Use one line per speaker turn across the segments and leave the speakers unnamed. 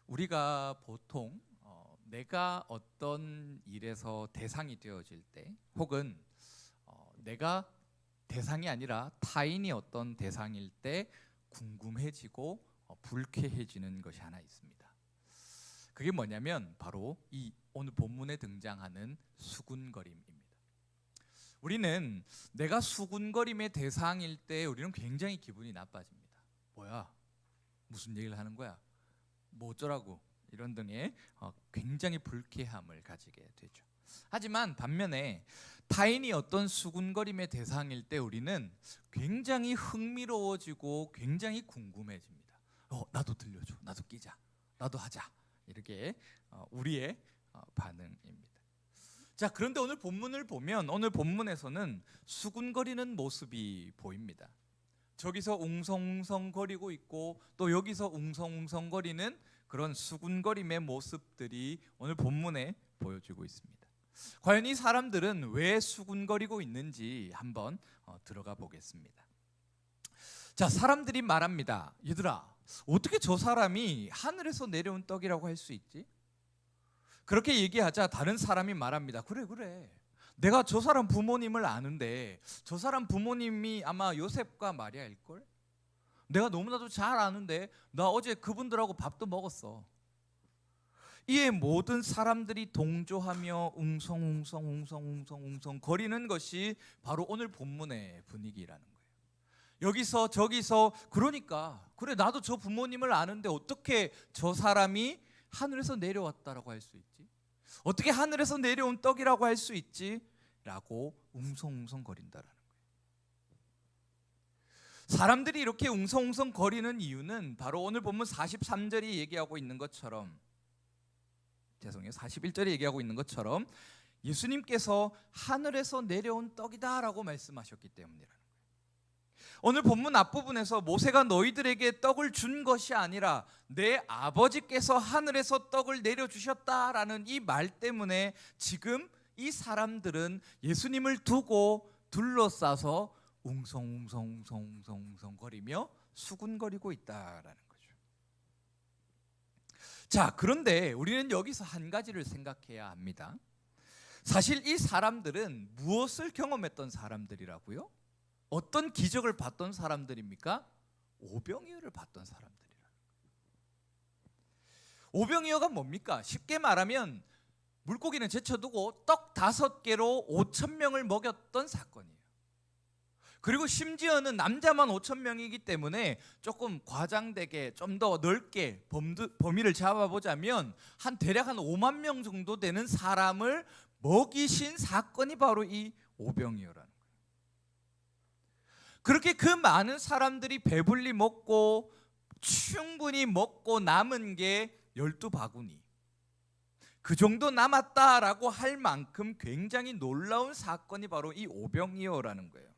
우리가 보통 내가 어떤 일에서 대상이 되어질 때, 혹은 내가 대상이 아니라 타인이 어떤 대상일 때 궁금해지고 불쾌해지는 것이 하나 있습니다. 그게 뭐냐면 바로 이 오늘 본문에 등장하는 수군거림입니다. 우리는 내가 수군거림의 대상일 때 우리는 굉장히 기분이 나빠집니다. 뭐야? 무슨 얘기를 하는 거야? 뭐 어쩌라고? 이런 등의 굉장히 불쾌함을 가지게 되죠. 하지만 반면에 타인이 어떤 수군거림의 대상일 때 우리는 굉장히 흥미로워지고 굉장히 궁금해집니다. 나도 들려줘, 나도 끼자, 나도 하자, 이렇게 우리의 반응입니다. 자, 그런데 오늘 본문을 보면 오늘 본문에서는 수군거리는 모습이 보입니다. 저기서 웅성웅성거리고 있고 또 여기서 웅성웅성거리는 그런 수군거림의 모습들이 오늘 본문에 보여지고 있습니다. 과연 이 사람들은 왜 수군거리고 있는지 한번 들어가 보겠습니다. 자, 사람들이 말합니다. 얘들아, 어떻게 저 사람이 하늘에서 내려온 떡이라고 할 수 있지? 그렇게 얘기하자 다른 사람이 말합니다. 그래, 내가 저 사람 부모님을 아는데 저 사람 부모님이 아마 요셉과 마리아일걸? 내가 너무나도 잘 아는데 나 어제 그분들하고 밥도 먹었어. 이에 모든 사람들이 동조하며 웅성웅성 거리는 것이 바로 오늘 본문의 분위기라는 거예요. 여기서 저기서 그러니까 그래, 나도 저 부모님을 아는데 어떻게 저 사람이 하늘에서 내려왔다라고 할 수 있지? 어떻게 하늘에서 내려온 떡이라고 할 수 있지? 라고 웅성웅성 거린다라는 거예요. 사람들이 이렇게 웅성웅성 거리는 이유는 바로 오늘 본문 43절이 얘기하고 있는 것처럼, 41절이 얘기하고 있는 것처럼 예수님께서 하늘에서 내려온 떡이다라고 말씀하셨기 때문이라는 거예요. 오늘 본문 앞부분에서 모세가 너희들에게 떡을 준 것이 아니라 내 아버지께서 하늘에서 떡을 내려주셨다라는 이 말 때문에 지금 이 사람들은 예수님을 두고 둘러싸서 웅성웅성 거리며 수군거리고 있다라는 거죠. 자, 그런데 우리는 여기서 한 가지를 생각해야 합니다. 사실 이 사람들은 무엇을 경험했던 사람들이라고요? 어떤 기적을 봤던 사람들입니까? 오병이어를 봤던 사람들이라. 오병이어가 뭡니까? 쉽게 말하면 물고기는 제쳐두고 떡 5개로 5,000명을 먹였던 사건이에요. 그리고 심지어는 남자만 5,000명이기 때문에 조금 과장되게 좀 더 넓게 범위를 잡아보자면 대략 한 5만 명 정도 되는 사람을 먹이신 사건이 바로 이 오병이어라는 거예요. 그렇게 그 많은 사람들이 배불리 먹고 충분히 먹고 남은 게 12바구니, 그 정도 남았다라고 할 만큼 굉장히 놀라운 사건이 바로 이 오병이어라는 거예요.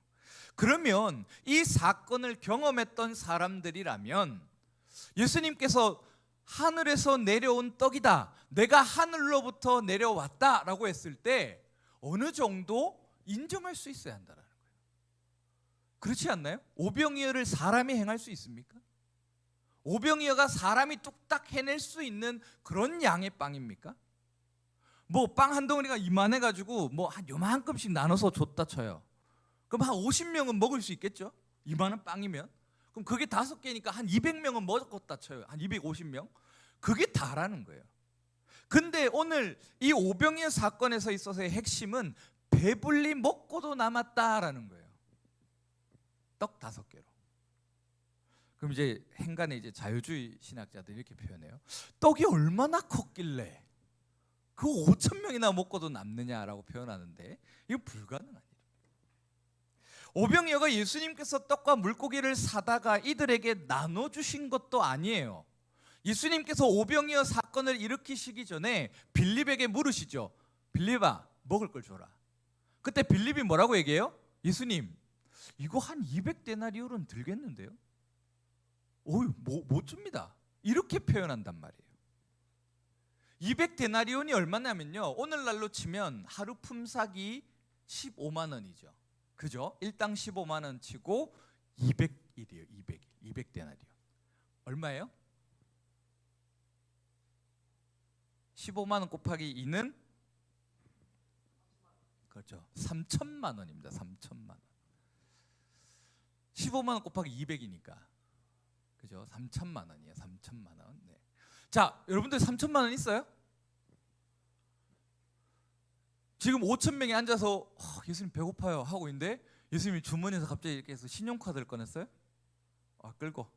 그러면 이 사건을 경험했던 사람들이라면 예수님께서 하늘에서 내려온 떡이다, 내가 하늘로부터 내려왔다라고 했을 때 어느 정도 인정할 수 있어야 한다라는 거예요. 그렇지 않나요? 오병이어를 사람이 행할 수 있습니까? 오병이어가 사람이 뚝딱 해낼 수 있는 그런 양의 빵입니까? 뭐 빵 한 덩어리가 이만해가지고 뭐 한 요만큼씩 나눠서 줬다 쳐요. 그럼 한 50명은 먹을 수 있겠죠? 이만한 빵이면. 그럼 그게 5개니까 한 200명은 먹었다 쳐요. 한 250명. 그게 다라는 거예요. 근데 오늘 이 오병이어 사건에서 있어서의 핵심은 배불리 먹고도 남았다라는 거예요. 떡 5개로. 그럼 이제 행간의 이제 자유주의 신학자들이 이렇게 표현해요. 떡이 얼마나 컸길래 그 5,000명이나 먹고도 남느냐라고 표현하는데 이거 불가능한 일입니다. 오병이어가 예수님께서 떡과 물고기를 사다가 이들에게 나눠주신 것도 아니에요. 예수님께서 오병이어 사건을 일으키시기 전에 빌립에게 물으시죠. 빌립아, 먹을 걸 줘라. 그때 빌립이 뭐라고 얘기해요? 예수님, 이거 한 200데나리온은 들겠는데요? 못 줍니다. 이렇게 표현한단 말이에요. 200데나리온이 얼마냐면요, 오늘날로 치면 하루 품삯이 15만 원이죠. 그죠? 일당 15만 원 치고 200일이에요. 200데나리온. 얼마예요? 15만 원 곱하기 2는 그렇죠. 3천만 원입니다. 3천만 원. 15만 원 곱하기 200이니까 그죠? 3천만 원이에요. 3천만 원. 네. 자, 여러분들 3천만 원 있어요? 지금 5천 명이 앉아서 예수님 배고파요 하고 있는데 예수님이 주머니에서 갑자기 이렇게 해서 신용카드를 꺼냈어요? 끌고.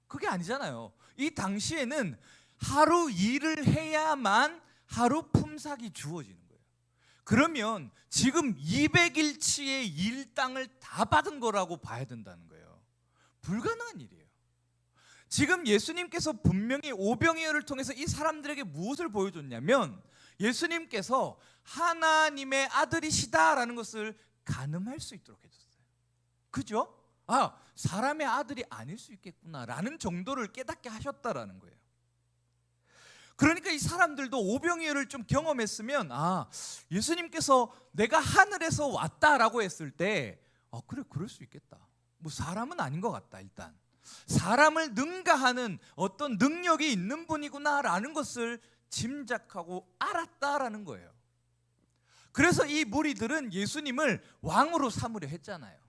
그게 아니잖아요. 이 당시에는 하루 일을 해야만 하루 품삯이 주어지는 거예요. 그러면 지금 200일치의 일당을 다 받은 거라고 봐야 된다는 거예요. 불가능한 일이에요. 지금 예수님께서 분명히 오병이어를 통해서 이 사람들에게 무엇을 보여줬냐면 예수님께서 하나님의 아들이시다라는 것을 가늠할 수 있도록 해줬어요. 그죠? 사람의 아들이 아닐 수 있겠구나라는 정도를 깨닫게 하셨다라는 거예요. 그러니까 이 사람들도 오병이어를 좀 경험했으면 예수님께서 내가 하늘에서 왔다라고 했을 때 그래 그럴 수 있겠다. 뭐 사람은 아닌 것 같다. 일단 사람을 능가하는 어떤 능력이 있는 분이구나라는 것을 짐작하고 알았다라는 거예요. 그래서 이 무리들은 예수님을 왕으로 삼으려 했잖아요.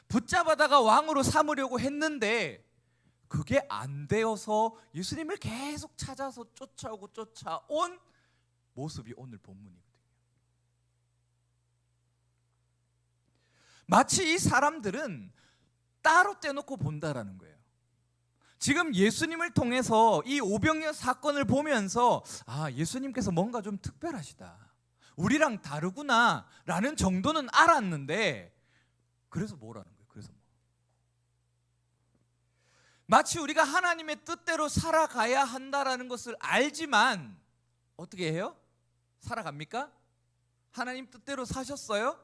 붙잡아다가 왕으로 삼으려고 했는데 그게 안 되어서 예수님을 계속 찾아서 쫓아오고 쫓아온 모습이 오늘 본문이거든요. 마치 이 사람들은 따로 떼놓고 본다라는 거예요. 지금 예수님을 통해서 이 오병이어 사건을 보면서 예수님께서 뭔가 좀 특별하시다, 우리랑 다르구나 라는 정도는 알았는데 그래서 뭐라는 거예요? 그래서 마치 우리가 하나님의 뜻대로 살아가야 한다라는 것을 알지만 어떻게 해요? 살아갑니까? 하나님 뜻대로 사셨어요?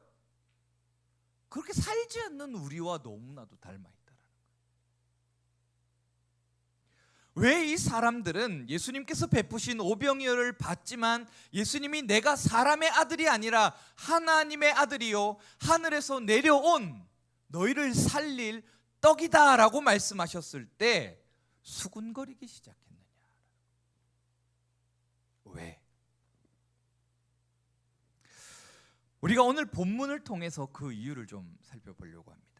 그렇게 살지 않는 우리와 너무나도 닮아 있다라는 거예요. 왜 이 사람들은 예수님께서 베푸신 오병이어를 받지만 예수님이 내가 사람의 아들이 아니라 하나님의 아들이요 하늘에서 내려온 너희를 살릴 떡이다 라고 말씀하셨을 때 수군거리기 시작했느냐? 왜? 우리가 오늘 본문을 통해서 그 이유를 좀 살펴보려고 합니다.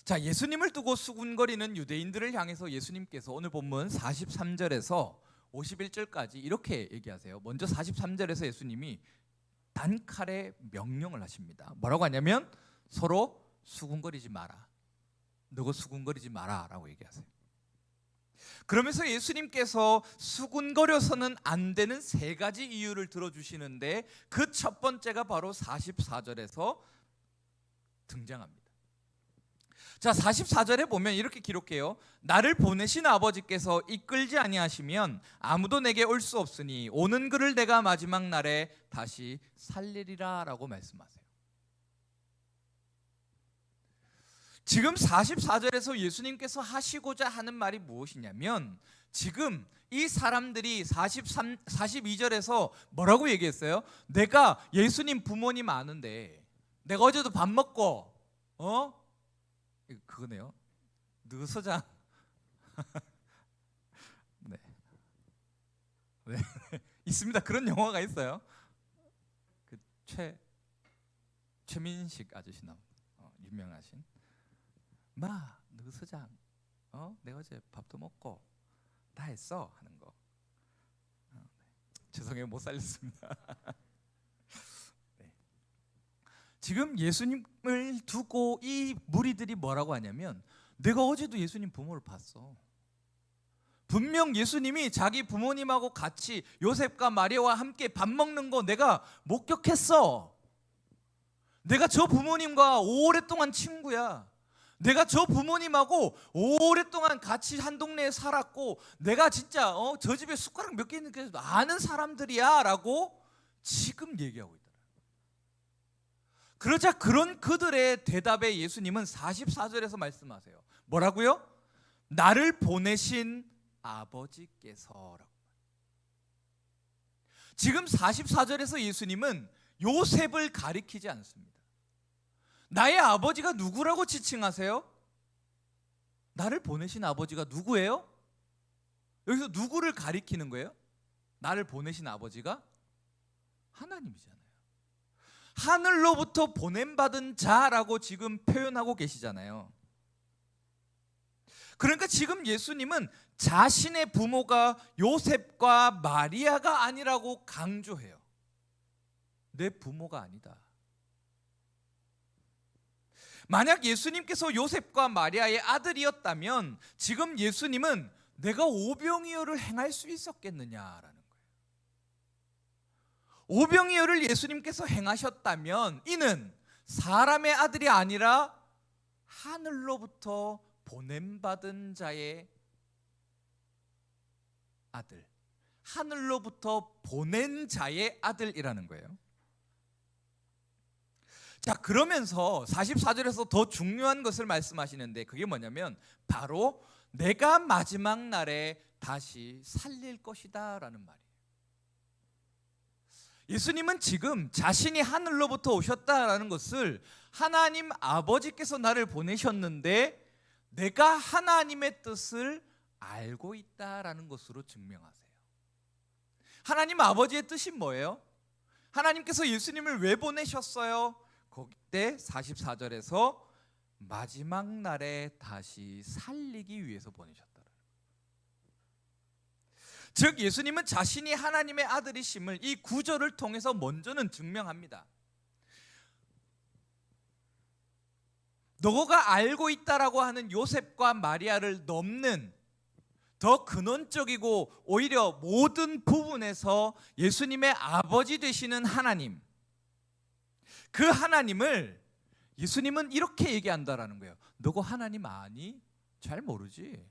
자, 예수님을 두고 수군거리는 유대인들을 향해서 예수님께서 오늘 본문 43절에서 51절까지 이렇게 얘기하세요. 먼저 43절에서 예수님이 단칼에 명령을 하십니다. 뭐라고 하냐면 서로 수군거리지 마라. 너가 수군거리지 마라 라고 얘기하세요. 그러면서 예수님께서 수군거려서는 안 되는 세 가지 이유를 들어주시는데 그 첫 번째가 바로 44절에서 등장합니다. 자, 44절에 보면 이렇게 기록해요. 나를 보내신 아버지께서 이끌지 아니하시면 아무도 내게 올 수 없으니 오는 그를 내가 마지막 날에 다시 살리리라 라고 말씀하세요. 지금 44절에서 예수님께서 하시고자 하는 말이 무엇이냐면 지금 이 사람들이 42절에서 뭐라고 얘기했어요? 내가 예수님 부모님 아는데 내가 어제도 밥 먹고 그거네요. 느서장 네. 있습니다. 그런 영화가 있어요. 그 최민식 아저씨 나온 유명하신 느서장 내가 어제 밥도 먹고 다 했어 하는 거. 죄송해요, 못 살렸습니다. 네. 지금 예수님을 두고 이 무리들이 뭐라고 하냐면 내가 어제도 예수님 부모를 봤어. 분명 예수님이 자기 부모님하고 같이 요셉과 마리아와 함께 밥 먹는 거 내가 목격했어. 내가 저 부모님과 오랫동안 친구야. 내가 저 부모님하고 오랫동안 같이 한 동네에 살았고 내가 진짜 저 집에 숟가락 몇 개 있는 게 아는 사람들이야 라고 지금 얘기하고 있다. 그러자 그런 그들의 대답에 예수님은 44절에서 말씀하세요. 뭐라고요? 나를 보내신 아버지께서라고. 지금 44절에서 예수님은 요셉을 가리키지 않습니다. 나의 아버지가 누구라고 지칭하세요? 나를 보내신 아버지가 누구예요? 여기서 누구를 가리키는 거예요? 나를 보내신 아버지가 하나님이잖아요. 하늘로부터 보냄받은 자라고 지금 표현하고 계시잖아요. 그러니까 지금 예수님은 자신의 부모가 요셉과 마리아가 아니라고 강조해요. 내 부모가 아니다. 만약 예수님께서 요셉과 마리아의 아들이었다면 지금 예수님은 내가 오병이어를 행할 수 있었겠느냐라는 거예요. 오병이어를 예수님께서 행하셨다면 이는 사람의 아들이 아니라 하늘로부터 보냄받은 자의 아들, 하늘로부터 보낸 자의 아들이라는 거예요. 자, 그러면서 44절에서 더 중요한 것을 말씀하시는데 그게 뭐냐면 바로 내가 마지막 날에 다시 살릴 것이다 라는 말이에요. 예수님은 지금 자신이 하늘로부터 오셨다라는 것을 하나님 아버지께서 나를 보내셨는데 내가 하나님의 뜻을 알고 있다라는 것으로 증명하세요. 하나님 아버지의 뜻이 뭐예요? 하나님께서 예수님을 왜 보내셨어요? 그때 44절에서 마지막 날에 다시 살리기 위해서 보내셨다. 즉 예수님은 자신이 하나님의 아들이심을 이 구절을 통해서 먼저는 증명합니다. 너가 알고 있다라고 하는 요셉과 마리아를 넘는 더 근원적이고 오히려 모든 부분에서 예수님의 아버지 되시는 하나님, 그 하나님을 예수님은 이렇게 얘기한다라는 거예요. 너가 하나님 아니? 잘 모르지.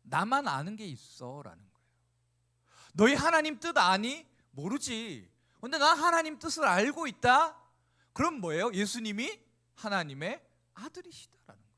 나만 아는 게 있어라는 거예요. 너희 하나님 뜻 아니? 모르지. 근데 나 하나님 뜻을 알고 있다? 그럼 뭐예요? 예수님이 하나님의 아들이시다라는 거예요.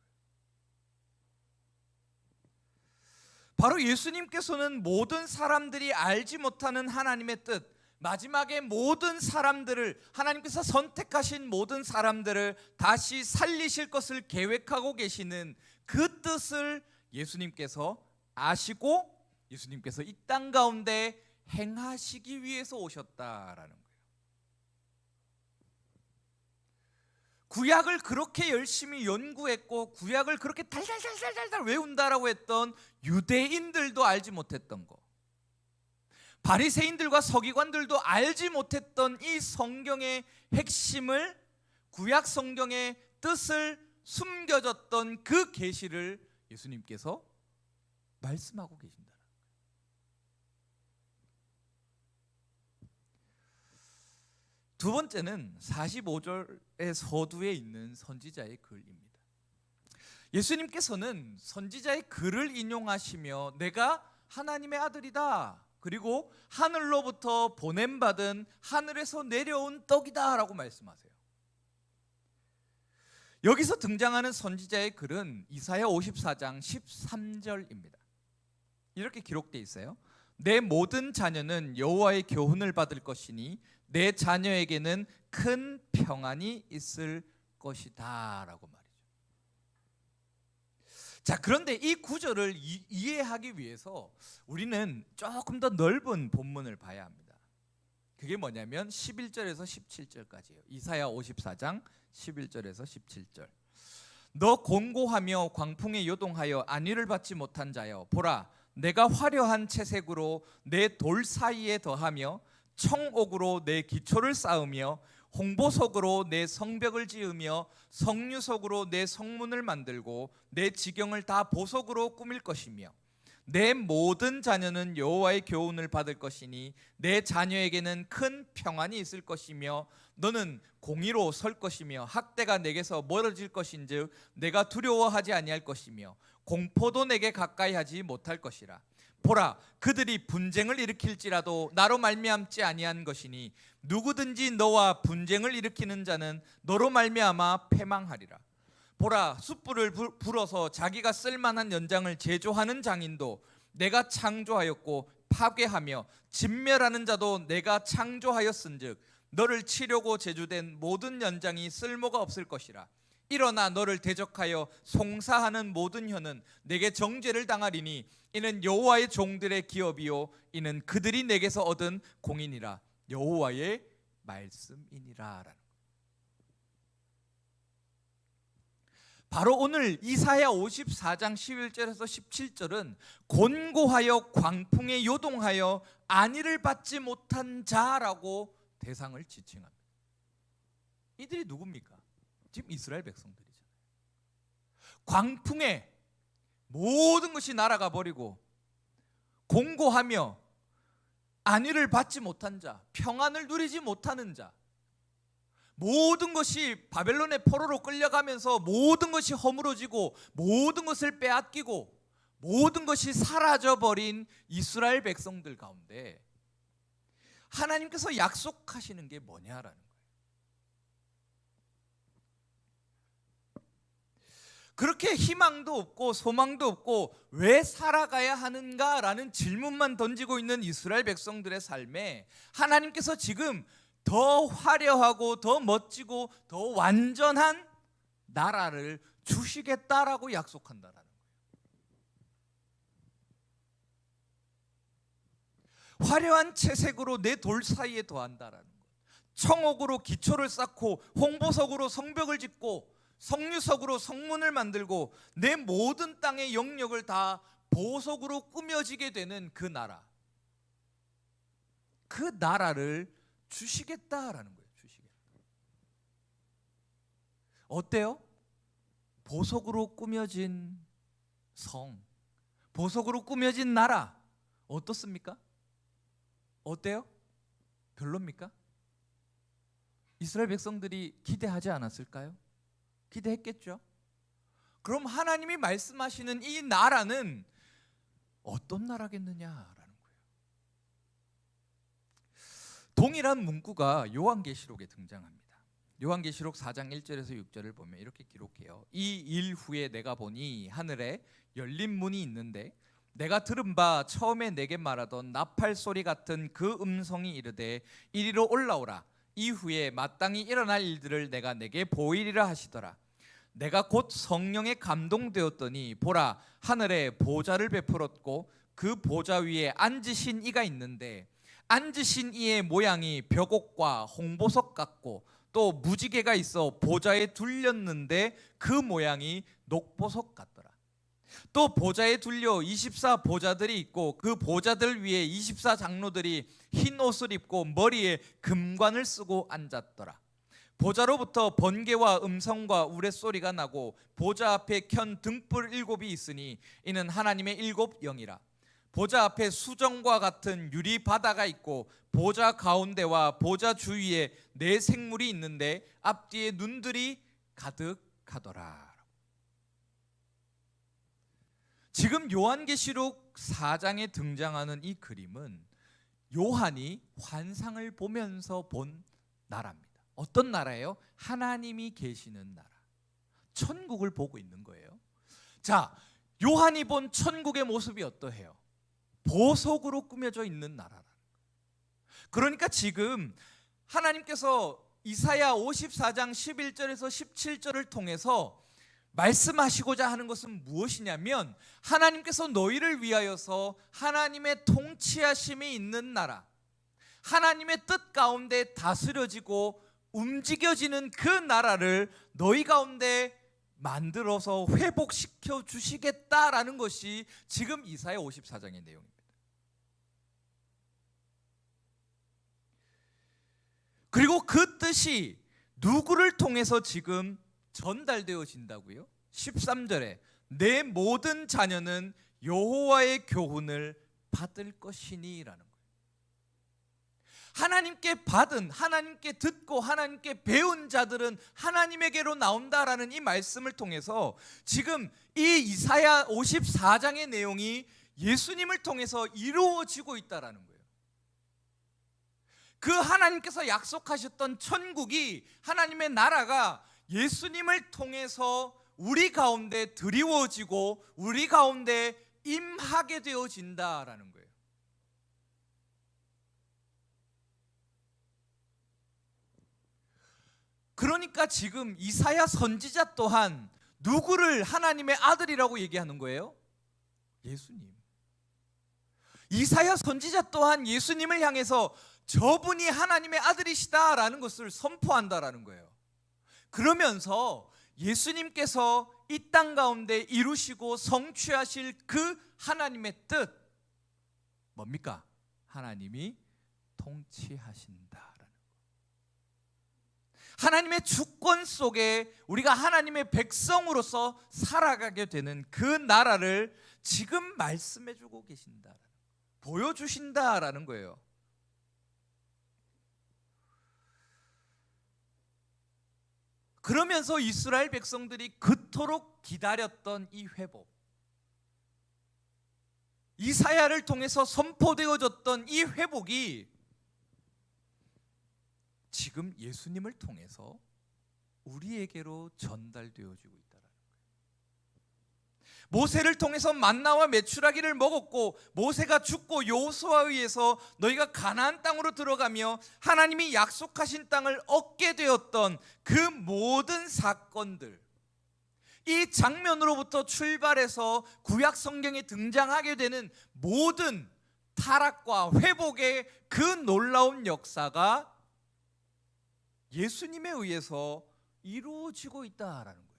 바로 예수님께서는 모든 사람들이 알지 못하는 하나님의 뜻, 마지막에 모든 사람들을, 하나님께서 선택하신 모든 사람들을 다시 살리실 것을 계획하고 계시는 그 뜻을 예수님께서 아시고 예수님께서 이 땅 가운데 행하시기 위해서 오셨다라는 거예요. 구약을 그렇게 열심히 연구했고 구약을 그렇게 달달달달달 외운다라고 했던 유대인들도 알지 못했던 거, 바리새인들과 서기관들도 알지 못했던 이 성경의 핵심을, 구약 성경의 뜻을 숨겨졌던 그 계시를 예수님께서 말씀하고 계신다. 두 번째는 45절의 서두에 있는 선지자의 글입니다. 예수님께서는 선지자의 글을 인용하시며 내가 하나님의 아들이다, 그리고 하늘로부터 보냄받은 하늘에서 내려온 떡이다 라고 말씀하세요. 여기서 등장하는 선지자의 글은 이사야 54장 13절입니다. 이렇게 기록되어 있어요. 내 모든 자녀는 여호와의 교훈을 받을 것이니 내 자녀에게는 큰 평안이 있을 것이다 라고 말이죠. 자, 그런데 이 구절을 이해하기 위해서 우리는 조금 더 넓은 본문을 봐야 합니다. 그게 뭐냐면 11절에서 17절까지예요. 이사야 54장 11절에서 17절. 너 곤고하며 광풍에 요동하여 안위를 받지 못한 자여, 보라 내가 화려한 채색으로 내 돌 사이에 더하며 청옥으로 내 기초를 쌓으며 홍보석으로 내 성벽을 지으며 석류석으로 내 성문을 만들고 내 지경을 다 보석으로 꾸밀 것이며 내 모든 자녀는 여호와의 교훈을 받을 것이니 내 자녀에게는 큰 평안이 있을 것이며 너는 공의로 설 것이며 학대가 내게서 멀어질 것인즉 내가 두려워하지 아니할 것이며 공포도 내게 가까이 하지 못할 것이라. 보라 그들이 분쟁을 일으킬지라도 나로 말미암지 아니한 것이니 누구든지 너와 분쟁을 일으키는 자는 너로 말미암아 패망하리라. 보라 숯불을 불어서 자기가 쓸만한 연장을 제조하는 장인도 내가 창조하였고 파괴하며 진멸하는 자도 내가 창조하였은즉 너를 치려고 제조된 모든 연장이 쓸모가 없을 것이라. 일어나 너를 대적하여 송사하는 모든 혀는 내게 정죄를 당하리니 이는 여호와의 종들의 기업이요 이는 그들이 내게서 얻은 공인이라 여호와의 말씀이니라. 바로 오늘 이사야 54장 11절에서 17절은 곤고하여 광풍에 요동하여 안위를 받지 못한 자라고 대상을 지칭합니다. 이들이 누굽니까? 지금 이스라엘 백성들이잖아요. 광풍에 모든 것이 날아가 버리고 공고하며 안위를 받지 못한 자, 평안을 누리지 못하는 자, 모든 것이 바벨론의 포로로 끌려가면서 모든 것이 허물어지고 모든 것을 빼앗기고 모든 것이 사라져버린 이스라엘 백성들 가운데 하나님께서 약속하시는 게 뭐냐라는 거예요. 그렇게 희망도 없고 소망도 없고 왜 살아가야 하는가라는 질문만 던지고 있는 이스라엘 백성들의 삶에 하나님께서 지금 더 화려하고 더 멋지고 더 완전한 나라를 주시겠다라고 약속한다라는 거예요. 화려한 채색으로 내 돌 사이에 더한다라는 거예요. 청옥으로 기초를 쌓고 홍보석으로 성벽을 짓고 성류석으로 성문을 만들고 내 모든 땅의 영역을 다 보석으로 꾸며지게 되는 그 나라, 그 나라를 주시겠다라는 거예요. 주시겠다. 어때요? 보석으로 꾸며진 성, 보석으로 꾸며진 나라 어떻습니까? 어때요? 별로입니까? 이스라엘 백성들이 기대하지 않았을까요? 기대했겠죠. 그럼 하나님이 말씀하시는 이 나라는 어떤 나라겠느냐라는 거예요. 동일한 문구가 요한계시록에 등장합니다. 요한계시록 4장 1절에서 6절을 보면 이렇게 기록해요. 이 일 후에 내가 보니 하늘에 열린 문이 있는데 내가 들은 바 처음에 내게 말하던 나팔 소리 같은 그 음성이 이르되 이리로 올라오라. 이후에 마땅히 일어날 일들을 내가 내게 보이리라 하시더라. 내가 곧 성령에 감동되었더니 보라 하늘에 보좌를 베풀었고 그 보좌 위에 앉으신 이가 있는데 앉으신 이의 모양이 벽옥과 홍보석 같고 또 무지개가 있어 보좌에 둘렸는데 그 모양이 녹보석 같더라. 또 보좌에 둘려 24 보좌들이 있고 그 보좌들 위에 24 장로들이 흰 옷을 입고 머리에 금관을 쓰고 앉았더라. 보좌로부터 번개와 음성과 우레소리가 나고 보좌 앞에 켠 등불 7이 있으니 이는 하나님의 7 영이라. 보좌 앞에 수정과 같은 유리 바다가 있고 보좌 가운데와 보좌 주위에 4 생물이 있는데 앞뒤에 눈들이 가득하더라. 지금 요한계시록 4장에 등장하는 이 그림은 요한이 환상을 보면서 본 나라입니다. 어떤 나라예요? 하나님이 계시는 나라, 천국을 보고 있는 거예요. 자, 요한이 본 천국의 모습이 어떠해요? 보석으로 꾸며져 있는 나라라는 거예요. 그러니까 지금 하나님께서 이사야 54장 11절에서 17절을 통해서 말씀하시고자 하는 것은 무엇이냐면 하나님께서 너희를 위하여서 하나님의 통치하심이 있는 나라, 하나님의 뜻 가운데 다스려지고 움직여지는 그 나라를 너희 가운데 만들어서 회복시켜 주시겠다라는 것이 지금 이사야 54장의 내용입니다. 그리고 그 뜻이 누구를 통해서 지금 전달되어진다고요? 13절에 내 모든 자녀는 여호와의 교훈을 받을 것이니라는 거예요. 하나님께 받은, 하나님께 듣고 하나님께 배운 자들은 하나님에게로 나온다라는 이 말씀을 통해서 지금 이 이사야 54장의 내용이 예수님을 통해서 이루어지고 있다라는 거예요. 그 하나님께서 약속하셨던 천국이, 하나님의 나라가 예수님을 통해서 우리 가운데 드리워지고 우리 가운데 임하게 되어진다라는 거예요. 그러니까 지금 이사야 선지자 또한 누구를 하나님의 아들이라고 얘기하는 거예요? 예수님. 이사야 선지자 또한 예수님을 향해서 저분이 하나님의 아들이시다라는 것을 선포한다라는 거예요. 그러면서 예수님께서 이 땅 가운데 이루시고 성취하실 그 하나님의 뜻 뭡니까? 하나님이 통치하신다라는 거. 하나님의 주권 속에 우리가 하나님의 백성으로서 살아가게 되는 그 나라를 지금 말씀해 주고 계신다, 보여주신다라는 거예요. 그러면서 이스라엘 백성들이 그토록 기다렸던 이 회복, 이사야를 통해서 선포되어졌던 이 회복이 지금 예수님을 통해서 우리에게로 전달되어지고 있다는 거예요. 모세를 통해서 만나와 메추라기를 먹었고, 모세가 죽고 여호수아에 의해서 너희가 가나안 땅으로 들어가며 하나님이 약속하신 땅을 얻게 되었던 그 모든 사건들, 이 장면으로부터 출발해서 구약 성경에 등장하게 되는 모든 타락과 회복의 그 놀라운 역사가 예수님에 의해서 이루어지고 있다라는 거예요.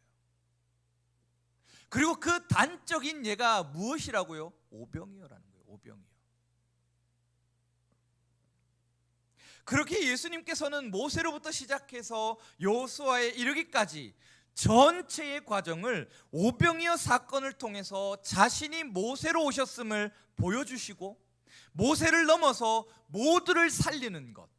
그리고 그 단적인 예가 무엇이라고요? 오병이어라는 거예요. 오병이어. 그렇게 예수님께서는 모세로부터 시작해서 여호수아에 이르기까지 전체의 과정을 오병이어 사건을 통해서 자신이 모세로 오셨음을 보여주시고, 모세를 넘어서 모두를 살리는 것,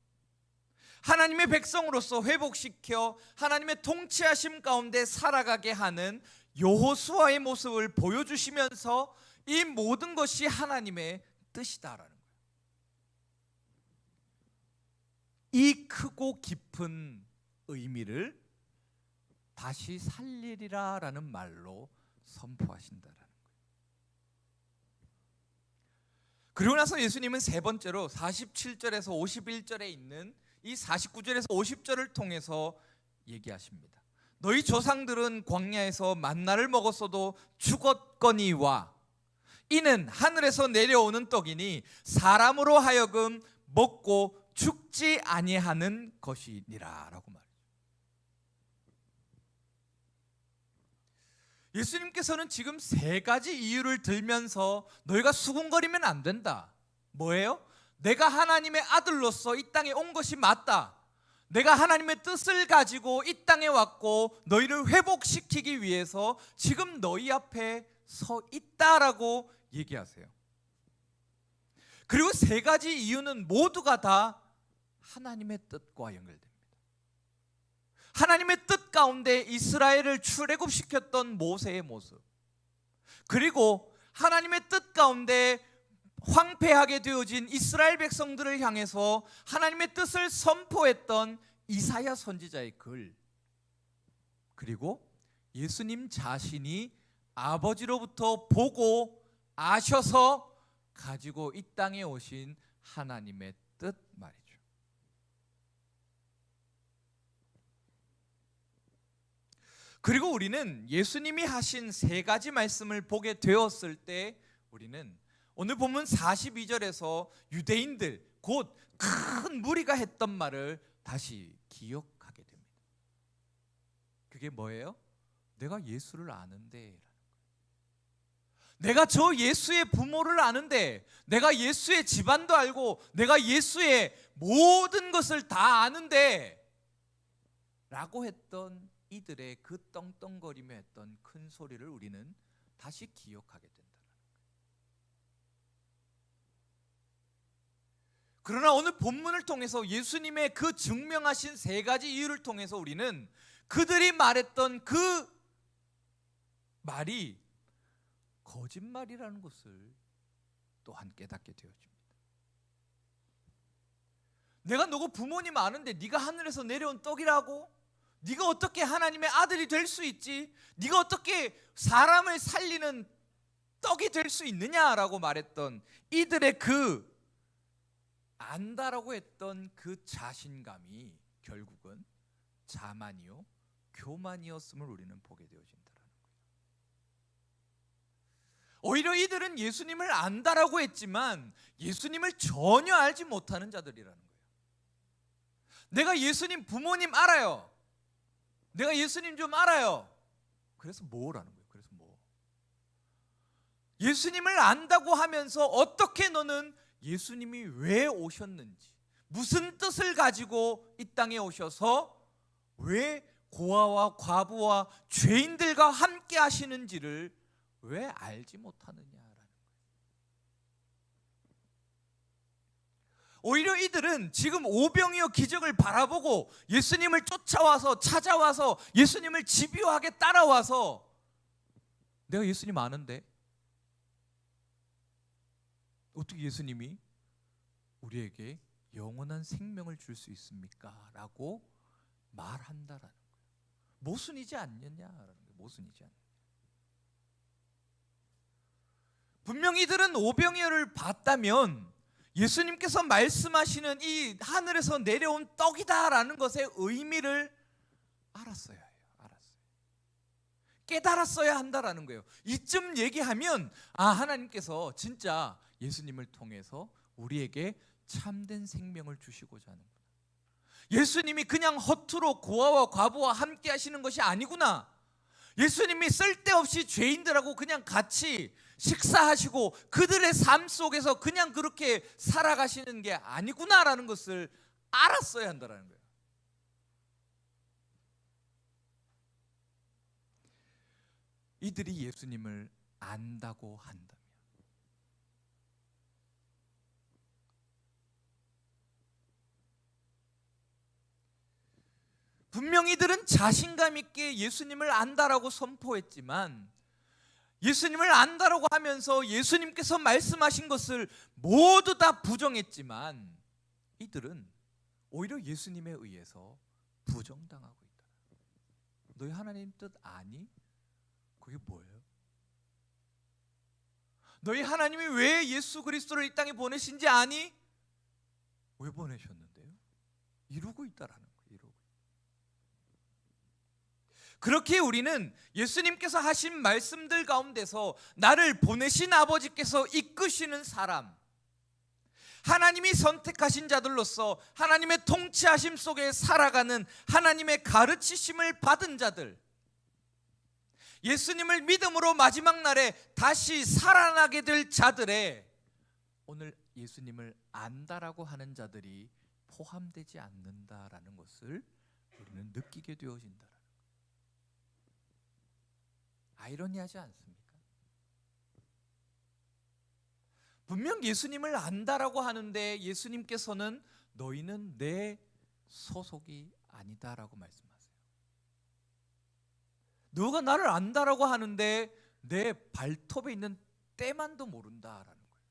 하나님의 백성으로서 회복시켜 하나님의 통치하심 가운데 살아가게 하는 여호수아의 모습을 보여주시면서 이 모든 것이 하나님의 뜻이다라는 거예요. 이 크고 깊은 의미를 다시 살리리라라는 말로 선포하신다라는 거예요. 그리고 나서 예수님은 세 번째로 47절에서 51절에 있는 이 49절에서 50절을 통해서 얘기하십니다. 너희 조상들은 광야에서 만나를 먹었어도 죽었거니와 이는 하늘에서 내려오는 떡이니 사람으로 하여금 먹고 죽지 아니하는 것이니라 라고 말해요. 예수님께서는 지금 세 가지 이유를 들면서 너희가 수군거리면 안 된다. 뭐예요? 내가 하나님의 아들로서 이 땅에 온 것이 맞다. 내가 하나님의 뜻을 가지고 이 땅에 왔고 너희를 회복시키기 위해서 지금 너희 앞에 서 있다라고 얘기하세요. 그리고 세 가지 이유는 모두가 다 하나님의 뜻과 연결됩니다. 하나님의 뜻 가운데 이스라엘을 출애굽시켰던 모세의 모습, 그리고 하나님의 뜻 가운데 황폐하게 되어진 이스라엘 백성들을 향해서 하나님의 뜻을 선포했던 이사야 선지자의 글, 그리고 예수님 자신이 아버지로부터 보고 아셔서 가지고 이 땅에 오신 하나님의 뜻 말이죠. 그리고 우리는 예수님이 하신 세 가지 말씀을 보게 되었을 때 우리는 오늘 본문 42절에서 유대인들 곧 큰 무리가 했던 말을 다시 기억하게 됩니다. 그게 뭐예요? 내가 예수를 아는데, 내가 저 예수의 부모를 아는데, 내가 예수의 집안도 알고 내가 예수의 모든 것을 다 아는데 라고 했던 이들의 그 떵떵거리며 했던 큰 소리를 우리는 다시 기억하게 된다. 그러나 오늘 본문을 통해서 예수님의 그 증명하신 세 가지 이유를 통해서 우리는 그들이 말했던 그 말이 거짓말이라는 것을 또한 깨닫게 되어집니다. 내가 너고 부모님 아는데 네가 하늘에서 내려온 떡이라고? 네가 어떻게 하나님의 아들이 될 수 있지? 네가 어떻게 사람을 살리는 떡이 될 수 있느냐라고 말했던 이들의 그 안다라고 했던 그 자신감이 결국은 자만이요 교만이었음을 우리는 보게 되어진다라는 거예요. 오히려 이들은 예수님을 안다라고 했지만 예수님을 전혀 알지 못하는 자들이라는 거예요. 내가 예수님 부모님 알아요. 내가 예수님 좀 알아요. 그래서 뭐라는 거예요? 그래서 뭐? 예수님을 안다고 하면서 어떻게 너는 예수님이 왜 오셨는지, 무슨 뜻을 가지고 이 땅에 오셔서 왜 고아와 과부와 죄인들과 함께 하시는지를 왜 알지 못하느냐라는 거예요. 오히려 이들은 지금 오병이어 기적을 바라보고 예수님을 쫓아와서 찾아와서 예수님을 집요하게 따라와서 내가 예수님 아는데 어떻게 예수님이 우리에게 영원한 생명을 줄 수 있습니까? 라고 말한다라는 거예요. 모순이지 않느냐라는 거예요. 모순이지 않느냐. 분명 이들은 오병이어를 봤다면 예수님께서 말씀하시는 이 하늘에서 내려온 떡이다라는 것의 의미를 알았어야 해요. 알았어요. 깨달았어야 한다라는 거예요. 이쯤 얘기하면 하나님께서 진짜 예수님을 통해서 우리에게 참된 생명을 주시고자 하는구나. 예수님이 그냥 허투루 고아와 과부와 함께 하시는 것이 아니구나. 예수님이 쓸데없이 죄인들하고 그냥 같이 식사하시고 그들의 삶 속에서 그냥 그렇게 살아가시는 게 아니구나라는 것을 알았어야 한다는 거예요. 이들이 예수님을 안다고 한다면 분명 이들은 자신감 있게 예수님을 안다라고 선포했지만 예수님을 안다라고 하면서 예수님께서 말씀하신 것을 모두 다 부정했지만 이들은 오히려 예수님에 의해서 부정당하고 있다. 너희 하나님 뜻 아니? 그게 뭐예요? 너희 하나님이 왜 예수 그리스도를 이 땅에 보내신지 아니? 왜 보내셨는데요? 이루고 있다라는 거예요. 그렇게 우리는 예수님께서 하신 말씀들 가운데서 나를 보내신 아버지께서 이끄시는 사람, 하나님이 선택하신 자들로서 하나님의 통치하심 속에 살아가는 하나님의 가르치심을 받은 자들, 예수님을 믿음으로 마지막 날에 다시 살아나게 될 자들의 오늘 예수님을 안다라고 하는 자들이 포함되지 않는다라는 것을 우리는 느끼게 되어진다. 아이러니하지 않습니까? 분명 예수님을 안다라고 하는데 예수님께서는 너희는 내 소속이 아니다라고 말씀하세요. 너가 나를 안다라고 하는데 내 발톱에 있는 때만도 모른다라는 거예요.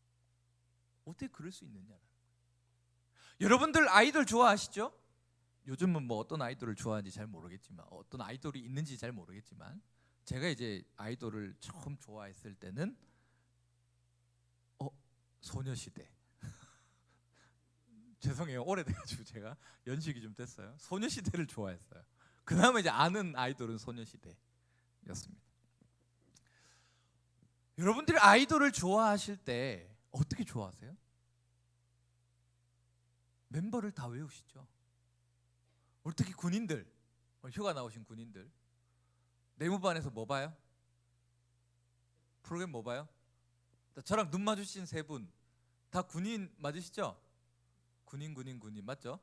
어떻게 그럴 수 있느냐라는 거예요. 여러분들 아이돌 좋아하시죠? 요즘은 뭐 어떤 아이돌을 좋아하는지 잘 모르겠지만, 어떤 아이돌이 있는지 잘 모르겠지만, 제가 이제 아이돌을 처음 좋아했을 때는 소녀시대. 죄송해요, 오래돼가지고 제가 연식이 좀 됐어요. 소녀시대를 좋아했어요. 그 다음에 이제 아는 아이돌은 소녀시대였습니다. 여러분들이 아이돌을 좋아하실 때 어떻게 좋아하세요? 멤버를 다 외우시죠? 특히 군인들, 휴가 나오신 군인들 내무반에서 뭐 봐요? 프로그램 뭐 봐요? 저랑 눈 마주친 세 분 다 군인 맞으시죠? 군인 맞죠?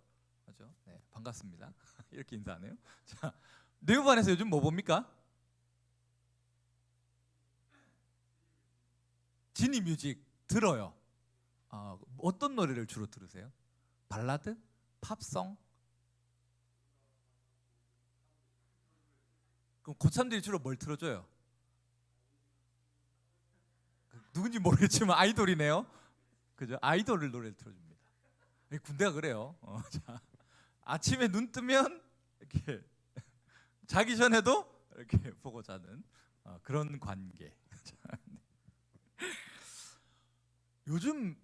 맞죠? 네, 반갑습니다. 이렇게 인사하네요. 자, 내무반에서 요즘 뭐 봅니까? 지니 뮤직 들어요. 어떤 노래를 주로 들으세요? 발라드? 팝송? 그럼 고참들이 주로 뭘 틀어줘요? 누군지 모르겠지만 아이돌이네요. 그죠? 아이돌을 노래를 틀어줍니다. 군대가 그래요. 자, 아침에 눈 뜨면 이렇게 자기 전에도 이렇게 보고 자는 그런 관계. 요즘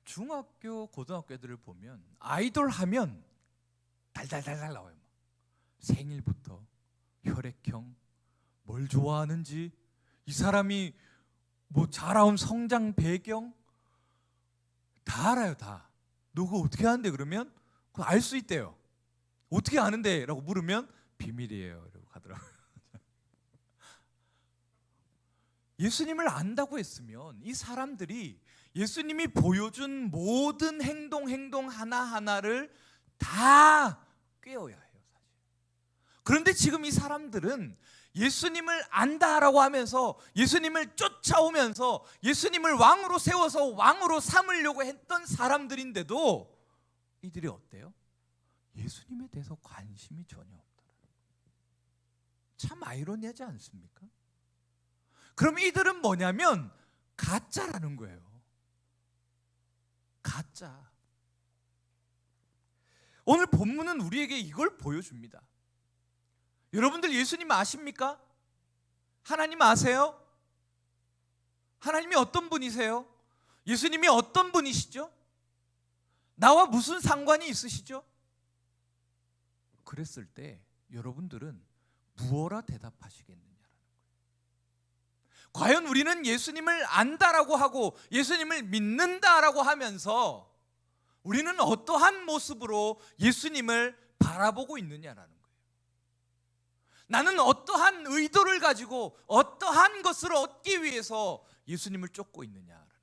중학교, 고등학교 애들을 보면 아이돌 하면 달달달달 나와요. 생일부터 혈액형, 뭘 좋아하는지, 이 사람이 뭐 자라온 성장 배경 다 알아요. 다. 너 그거 어떻게 하는데? 그러면 그거 알 수 있대요. 어떻게 아는데? 라고 물으면 비밀이에요. 라고 하더라고요. 예수님을 안다고 했으면 이 사람들이 예수님이 보여준 모든 행동 하나하나를 다 꿰어야 해요, 사실. 그런데 지금 이 사람들은 예수님을 안다라고 하면서 예수님을 쫓아오면서 예수님을 왕으로 세워서 왕으로 삼으려고 했던 사람들인데도 이들이 어때요? 예수님에 대해서 관심이 전혀 없더라. 참 아이러니하지 않습니까? 그럼 이들은 뭐냐면 가짜라는 거예요. 가짜. 오늘 본문은 우리에게 이걸 보여줍니다. 여러분들 예수님 아십니까? 하나님 아세요? 하나님이 어떤 분이세요? 예수님이 어떤 분이시죠? 나와 무슨 상관이 있으시죠? 그랬을 때 여러분들은 무엇라 대답하시겠느냐라는 거예요. 과연 우리는 예수님을 안다라고 하고 예수님을 믿는다라고 하면서 우리는 어떠한 모습으로 예수님을 바라보고 있느냐라는 거예요. 나는 어떠한 의도를 가지고 어떠한 것을 얻기 위해서 예수님을 쫓고 있느냐라는 거예요.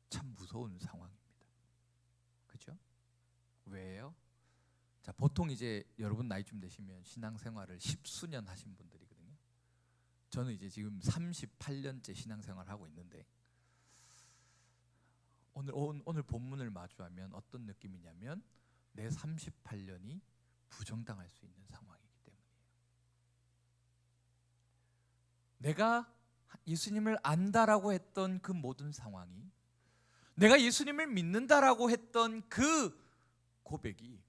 참 무서운 상황입니다. 그죠? 왜요? 자, 보통 이제 여러분 나이쯤 되시면 신앙생활을 10수년 하신 분들이거든요. 저는 이제 지금 38년째 신앙생활을 하고 있는데 오늘 본문을 마주하면 어떤 느낌이냐면 내 38년이 부정당할 수 있는 상황이기 때문이에요. 내가 예수님을 안다라고 했던 그 모든 상황이, 내가 예수님을 믿는다라고 했던 그 고백이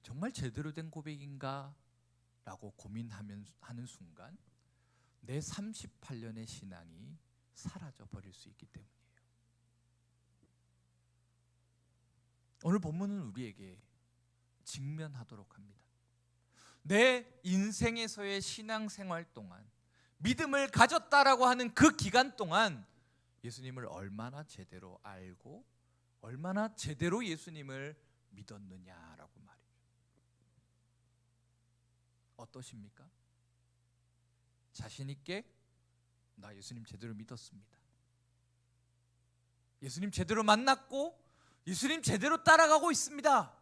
정말 제대로 된 고백인가? 라고 고민하는 순간 내 38년의 신앙이 사라져 버릴 수 있기 때문이에요. 오늘 본문은 우리에게 직면하도록 합니다. 내 인생에서의 신앙생활 동안 믿음을 가졌다라고 하는 그 기간 동안 예수님을 얼마나 제대로 알고 얼마나 제대로 예수님을 믿었느냐라고 말이죠. 어떠십니까? 자신 있게 나 예수님 제대로 믿었습니다. 예수님 제대로 만났고 예수님 제대로 따라가고 있습니다.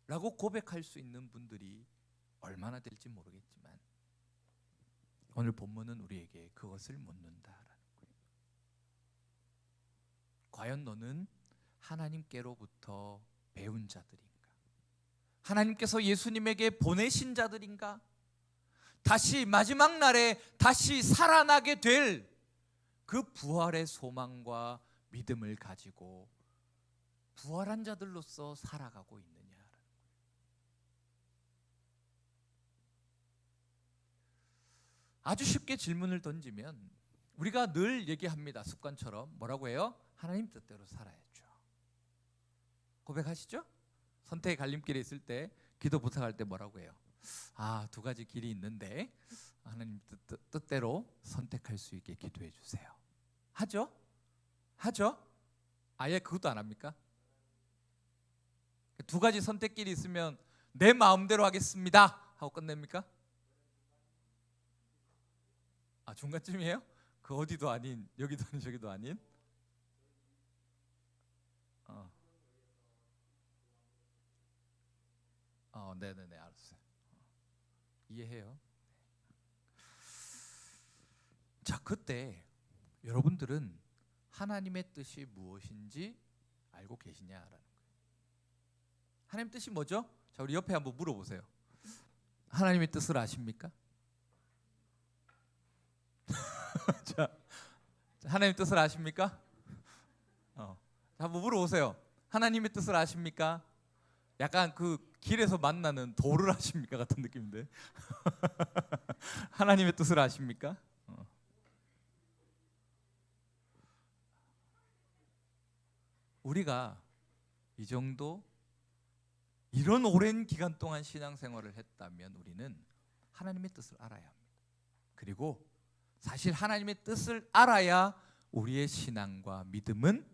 라고 고백할 수 있는 분들이 얼마나 될지 모르겠지만 오늘 본문은 우리에게 그것을 묻는다라는 거예요. 과연 너는 하나님께로부터 배운 자들인가? 하나님께서 예수님에게 보내신 자들인가? 다시 마지막 날에 다시 살아나게 될 그 부활의 소망과 믿음을 가지고 부활한 자들로서 살아가고 있느냐라는 거예요. 아주 쉽게 질문을 던지면 우리가 늘 얘기합니다. 습관처럼 뭐라고 해요? 하나님 뜻대로 살아야죠. 고백하시죠? 선택의 갈림길에 있을 때 기도 부탁할 때 뭐라고 해요? 두 가지 길이 있는데 하나님 뜻대로 선택할 수 있게 기도해 주세요. 하죠? 하죠? 아예 그것도 안 합니까? 두 가지 선택길이 있으면 내 마음대로 하겠습니다 하고 끝냅니까? 중간쯤이에요? 그 어디도 아닌, 여기도 아닌, 저기도 아닌? 네네네, 알았어요. 이해해요. 자, 그때 여러분들은 하나님의 뜻이 무엇인지 알고 계시냐라는 거예요. 하나님 뜻이 뭐죠? 자, 우리 옆에 한번 물어보세요. 하나님의 뜻을 아십니까? 자, 하나님의 뜻을 아십니까? 한번 물어보세요. 하나님의 뜻을 아십니까? 약간 그 길에서 만나는 도를 아십니까 같은 느낌인데. 하나님의 뜻을 아십니까? 우리가 이 정도 이런 오랜 기간 동안 신앙생활을 했다면 우리는 하나님의 뜻을 알아야 합니다. 그리고 사실 하나님의 뜻을 알아야 우리의 신앙과 믿음은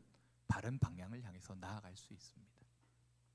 바른 방향을 향해서 나아갈 수 있습니다.